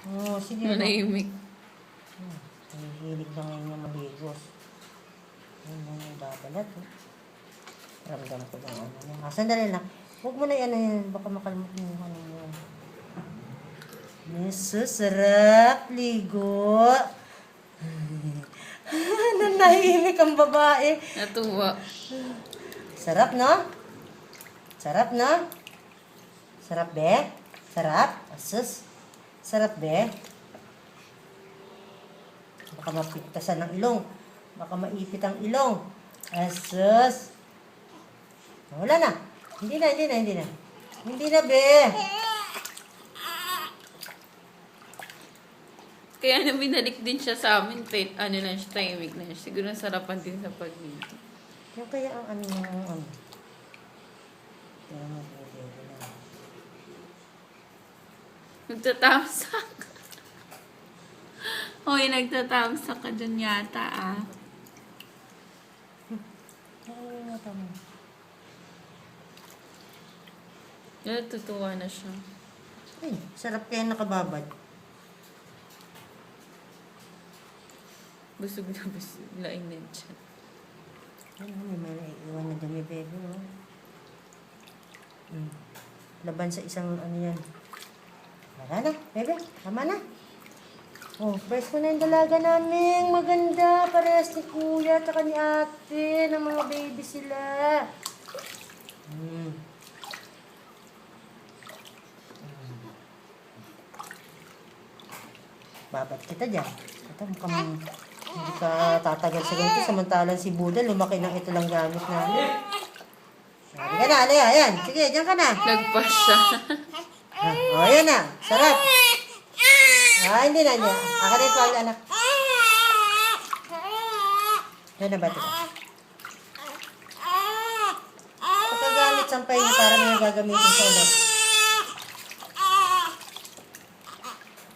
Oo, sige. Nanahimik. Hihilig na ngayon yung maligos. Yun na yung babalat. Ramdam ko lang ano. Sandali lang. Huwag mo na yan. Baka makalimutan mo ano yun. Sarap. Ligo. Nanahimik ang babae. Natuwa. Sarap, no? Sarap, no? Sarap, be? Sarap? Asus. Sarap, be? Baka mapitasan ng ilong. Baka maipit ang ilong. Asus. Wala na. Hindi na. Hindi na, be. Kaya na binalik din siya sa amin, pet. Ano lang siya, tahimik na siya. Siguro sarapan din sa pag-video. Yung kaya ang ano. Kaya mabuti na. Nagtatamsak. Hoy, nagtatamsak ka dyan yata, ah. Ay, tama. Natutuwa na siya. Ay, sarap kaya nakababad. Busog na busog. Laing na siya. Ano, may naiiwan na dami, baby, no? Laban sa isang ano yan. Wala na, bebe. Tama na. Oh, fresh mo na yung dalaga namin. Maganda. Parehas ni kuya at ni ate. Ng mga baby sila. Babat kita dyan. Ito mukhang hindi ka tatagal sa ganito. Samantalang si Buda, lumaki ng ito lang gamit namin. Sabi ka na, Alea. Ayan. Sige, dyan ka na. Nagpas siya. Oh, ayan na. Sarap. Hindi na niya. Akin ito, anak. Yan na ba ito? Pagkagamit, sampay niya para may gagamitin sa ulit.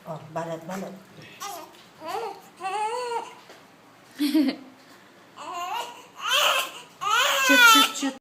Oh, balat.